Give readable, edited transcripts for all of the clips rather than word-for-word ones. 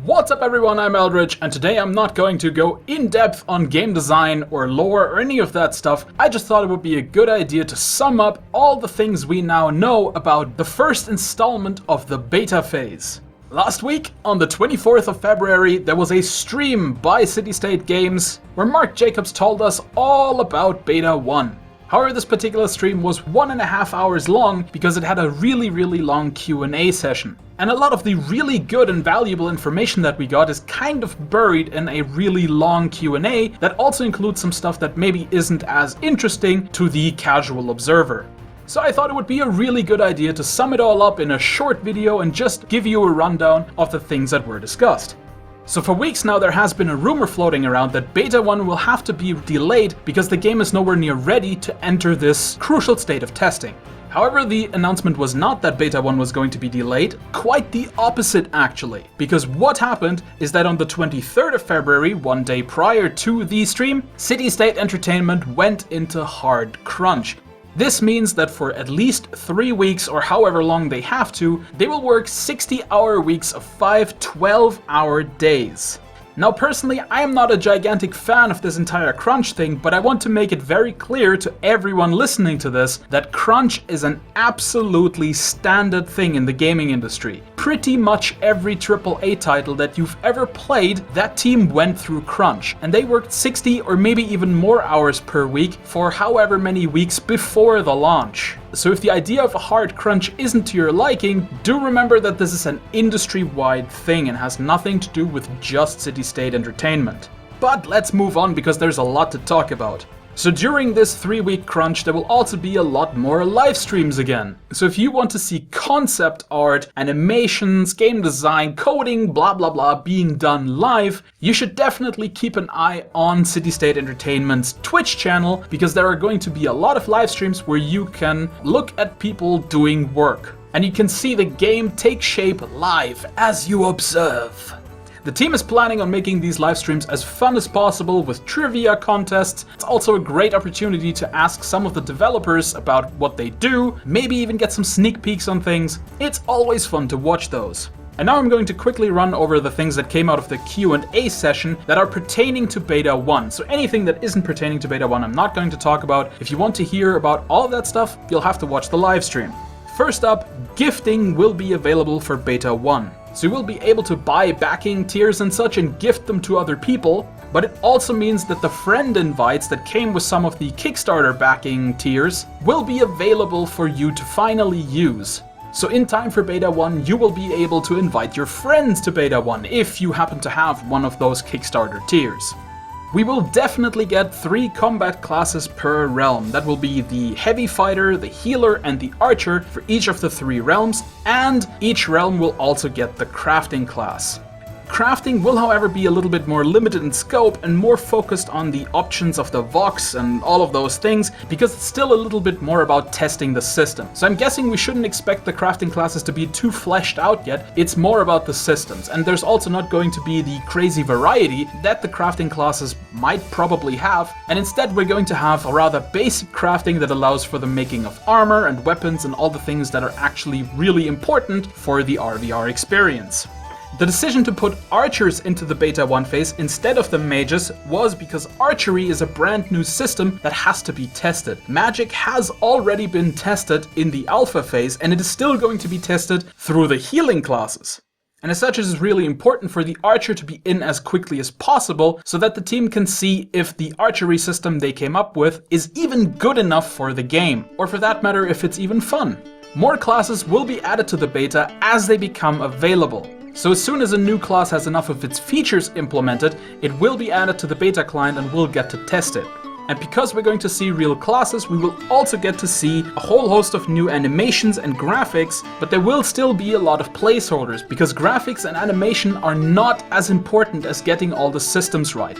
What's up everyone, I'm Eldridge, and today I'm not going to go in depth on game design or lore or any of that stuff. I just thought it would be a good idea to sum up all the things we now know about the first installment of the beta phase. Last week, on the 24th of February, there was a stream by City State Games where Mark Jacobs told us all about Beta 1. However, this particular stream was 1.5 hours long because it had a really long Q&A session. And a lot of the really good and valuable information that we got is kind of buried in a really long Q&A that also includes some stuff that maybe isn't as interesting to the casual observer. So I thought it would be a really good idea to sum it all up in a short video and just give you a rundown of the things that were discussed. So for weeks now there has been a rumor floating around that Beta 1 will have to be delayed because the game is nowhere near ready to enter this crucial state of testing. However, the announcement was not that Beta 1 was going to be delayed, quite the opposite actually. Because what happened is that on the 23rd of February, one day prior to the stream, City State Entertainment went into hard crunch. This means that for at least 3 weeks or however long they have to, they will work 60-hour weeks of 5 12-hour days. Now personally, I am not a gigantic fan of this entire crunch thing, but I want to make it very clear to everyone listening to this that crunch is an absolutely standard thing in the gaming industry. Pretty much every AAA title that you've ever played, that team went through crunch, and they worked 60 or maybe even more hours per week for however many weeks before the launch. So if the idea of a hard crunch isn't to your liking, do remember that this is an industry-wide thing and has nothing to do with just City State Entertainment. But let's move on because there's a lot to talk about. So during this 3-week crunch, there will also be a lot more live streams again. So if you want to see concept art, animations, game design, coding, blah blah blah being done live, you should definitely keep an eye on City State Entertainment's Twitch channel because there are going to be a lot of live streams where you can look at people doing work. And you can see the game take shape live as you observe. The team is planning on making these live streams as fun as possible with trivia contests. It's also a great opportunity to ask some of the developers about what they do, maybe even get some sneak peeks on things. It's always fun to watch those. And now I'm going to quickly run over the things that came out of the Q&A session that are pertaining to Beta 1. So anything that isn't pertaining to Beta 1 I'm not going to talk about. If you want to hear about all of that stuff, you'll have to watch the live stream. First up, gifting will be available for Beta 1. So you will be able to buy backing tiers and such and gift them to other people, but it also means that the friend invites that came with some of the Kickstarter backing tiers will be available for you to finally use. So in time for Beta 1, you will be able to invite your friends to Beta 1 if you happen to have one of those Kickstarter tiers. We will definitely get 3 combat classes per realm. That will be the heavy fighter, the healer, and the archer for each of the 3 realms, and each realm will also get the crafting class. Crafting will, however, be a little bit more limited in scope and more focused on the options of the Vox and all of those things, because it's still a little bit more about testing the system. So I'm guessing we shouldn't expect the crafting classes to be too fleshed out yet. It's more about the systems, and there's also not going to be the crazy variety that the crafting classes might probably have, and instead we're going to have a rather basic crafting that allows for the making of armor and weapons and all the things that are actually really important for the RVR experience. The decision to put archers into the Beta 1 phase instead of the mages was because archery is a brand new system that has to be tested. Magic has already been tested in the alpha phase, and it is still going to be tested through the healing classes. And as such, it is really important for the archer to be in as quickly as possible so that the team can see if the archery system they came up with is even good enough for the game, or for that matter, if it's even fun. More classes will be added to the beta as they become available. So as soon as a new class has enough of its features implemented, it will be added to the beta client and we'll get to test it. And because we're going to see real classes, we will also get to see a whole host of new animations and graphics, but there will still be a lot of placeholders, because graphics and animation are not as important as getting all the systems right.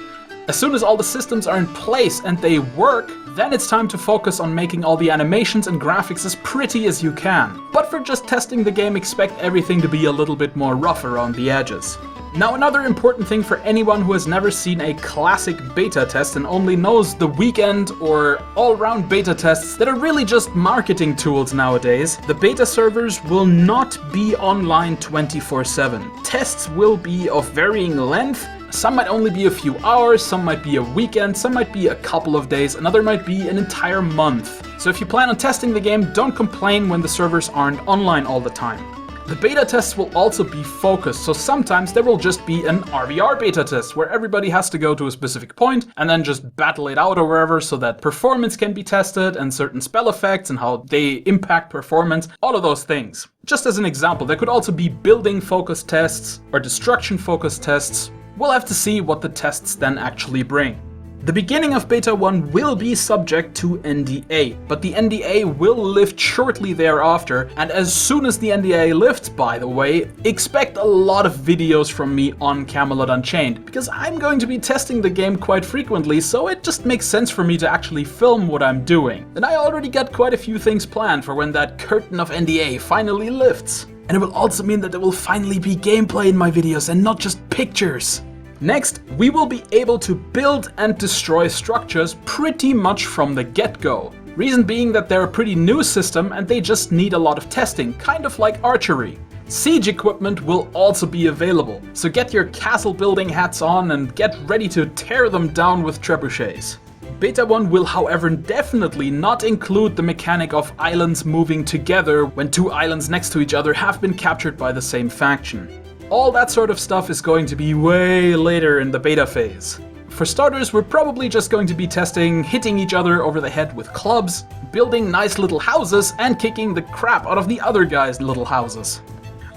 As soon as all the systems are in place and they work, then it's time to focus on making all the animations and graphics as pretty as you can. But for just testing the game, expect everything to be a little bit more rough around the edges. Now, another important thing for anyone who has never seen a classic beta test and only knows the weekend or all-round beta tests that are really just marketing tools nowadays, the beta servers will not be online 24/7. Tests will be of varying length. Some might only be a few hours, some might be a weekend, some might be a couple of days, another might be an entire month. So if you plan on testing the game, don't complain when the servers aren't online all the time. The beta tests will also be focused, so sometimes there will just be an RVR beta test where everybody has to go to a specific point and then just battle it out or wherever so that performance can be tested and certain spell effects and how they impact performance, all of those things. Just as an example, there could also be building focused tests or destruction focused tests. We'll have to see what the tests then actually bring. The beginning of Beta 1 will be subject to NDA, but the NDA will lift shortly thereafter, and as soon as the NDA lifts, by the way, expect a lot of videos from me on Camelot Unchained, because I'm going to be testing the game quite frequently, so it just makes sense for me to actually film what I'm doing. And I already got quite a few things planned for when that curtain of NDA finally lifts. And it will also mean that there will finally be gameplay in my videos and not just pictures. Next, we will be able to build and destroy structures pretty much from the get-go. Reason being that they're a pretty new system and they just need a lot of testing, kind of like archery. Siege equipment will also be available, so get your castle building hats on and get ready to tear them down with trebuchets. Beta 1 will, however, definitely not include the mechanic of islands moving together when two islands next to each other have been captured by the same faction. All that sort of stuff is going to be way later in the beta phase. For starters, we're probably just going to be testing hitting each other over the head with clubs, building nice little houses, and kicking the crap out of the other guys' little houses.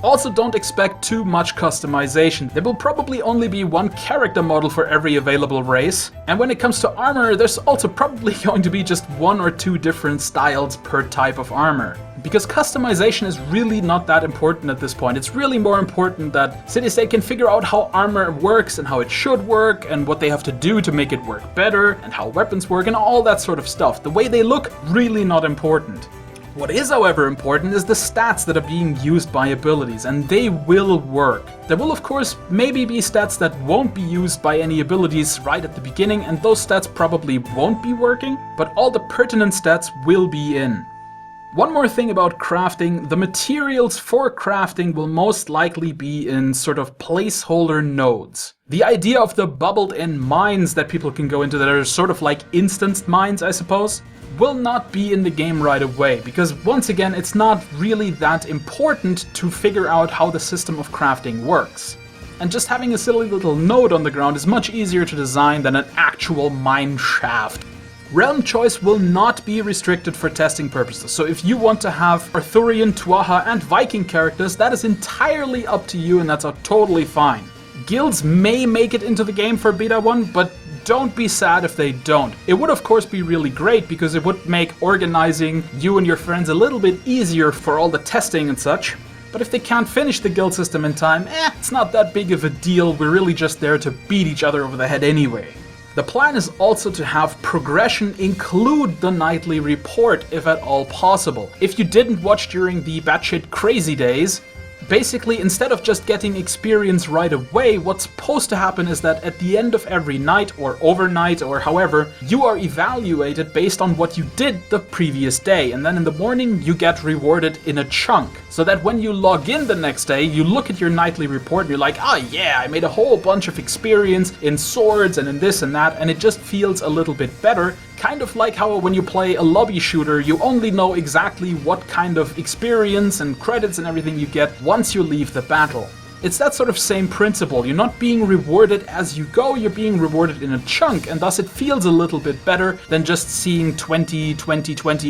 Also, don't expect too much customization. There will probably only be one character model for every available race. And when it comes to armor, there's also probably going to be just one or two different styles per type of armor. Because customization is really not that important at this point. It's really more important that City State can figure out how armor works and how it should work and what they have to do to make it work better and how weapons work and all that sort of stuff. The way they look, really not important. What is, however, important is the stats that are being used by abilities, and they will work. There will, of course, maybe be stats that won't be used by any abilities right at the beginning, and those stats probably won't be working, but all the pertinent stats will be in. One more thing about crafting, the materials for crafting will most likely be in sort of placeholder nodes. The idea of the bubbled in mines that people can go into that are sort of like instanced mines, I suppose, will not be in the game right away, because once again, it's not really that important to figure out how the system of crafting works. And just having a silly little node on the ground is much easier to design than an actual mine shaft. Realm choice will not be restricted for testing purposes, so if you want to have Arthurian, Tuatha and Viking characters, that is entirely up to you and that's totally fine. Guilds may make it into the game for Beta 1, but don't be sad if they don't. It would of course be really great because it would make organizing you and your friends a little bit easier for all the testing and such. But if they can't finish the guild system in time, it's not that big of a deal. We're really just there to beat each other over the head anyway. The plan is also to have progression include the nightly report if at all possible. If you didn't watch during the batshit crazy days, basically, instead of just getting experience right away, what's supposed to happen is that at the end of every night or overnight or however, you are evaluated based on what you did the previous day. And then in the morning, you get rewarded in a chunk. So that when you log in the next day, you look at your nightly report and you're like, oh yeah, I made a whole bunch of experience in swords and in this and that. And it just feels a little bit better. Kind of like how when you play a lobby shooter, you only know exactly what kind of experience and credits and everything you get once you leave the battle. It's that sort of same principle. You're not being rewarded as you go, you're being rewarded in a chunk, and thus it feels a little bit better than just seeing 20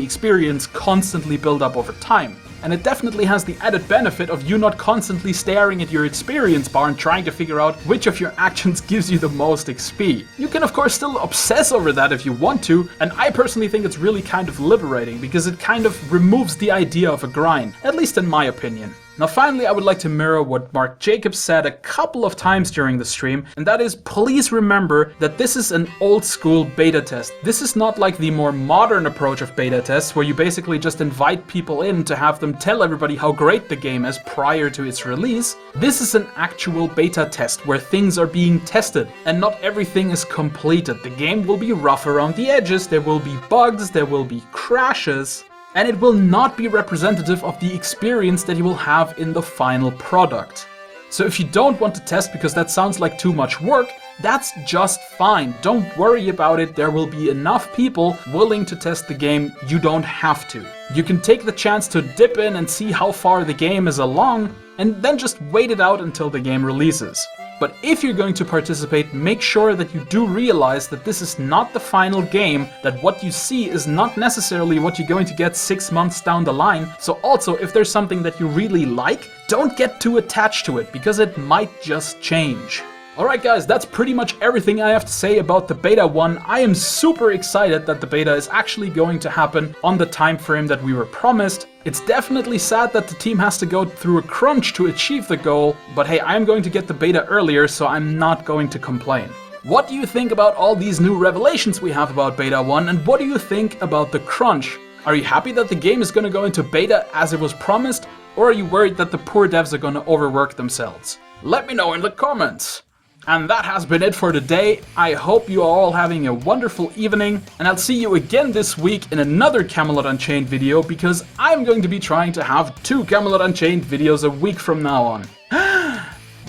experience constantly build up over time. And it definitely has the added benefit of you not constantly staring at your experience bar and trying to figure out which of your actions gives you the most XP. You can of course still obsess over that if you want to, and I personally think it's really kind of liberating because it kind of removes the idea of a grind, at least in my opinion. Now finally, I would like to mirror what Mark Jacobs said a couple of times during the stream, and that is, please remember that this is an old school beta test. This is not like the more modern approach of beta tests, where you basically just invite people in to have them tell everybody how great the game is prior to its release. This is an actual beta test where things are being tested, and not everything is completed. The game will be rough around the edges, there will be bugs, there will be crashes, and it will not be representative of the experience that you will have in the final product. So if you don't want to test because that sounds like too much work, that's just fine. Don't worry about it. There will be enough people willing to test the game. You don't have to. You can take the chance to dip in and see how far the game is along, and then just wait it out until the game releases. But if you're going to participate, make sure that you do realize that this is not the final game, that what you see is not necessarily what you're going to get 6 months down the line. So also, if there's something that you really like, don't get too attached to it, because it might just change. Alright guys, that's pretty much everything I have to say about the beta 1. I am super excited that the beta is actually going to happen on the time frame that we were promised. It's definitely sad that the team has to go through a crunch to achieve the goal, but hey, I'm going to get the beta earlier, so I'm not going to complain. What do you think about all these new revelations we have about beta 1, and what do you think about the crunch? Are you happy that the game is going to go into beta as it was promised, or are you worried that the poor devs are going to overwork themselves? Let me know in the comments! And that has been it for today. I hope you are all having a wonderful evening, and I'll see you again this week in another Camelot Unchained video, because I'm going to be trying to have 2 Camelot Unchained videos a week from now on.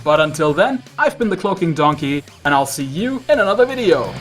But until then, I've been the CloakingDonkey, and I'll see you in another video.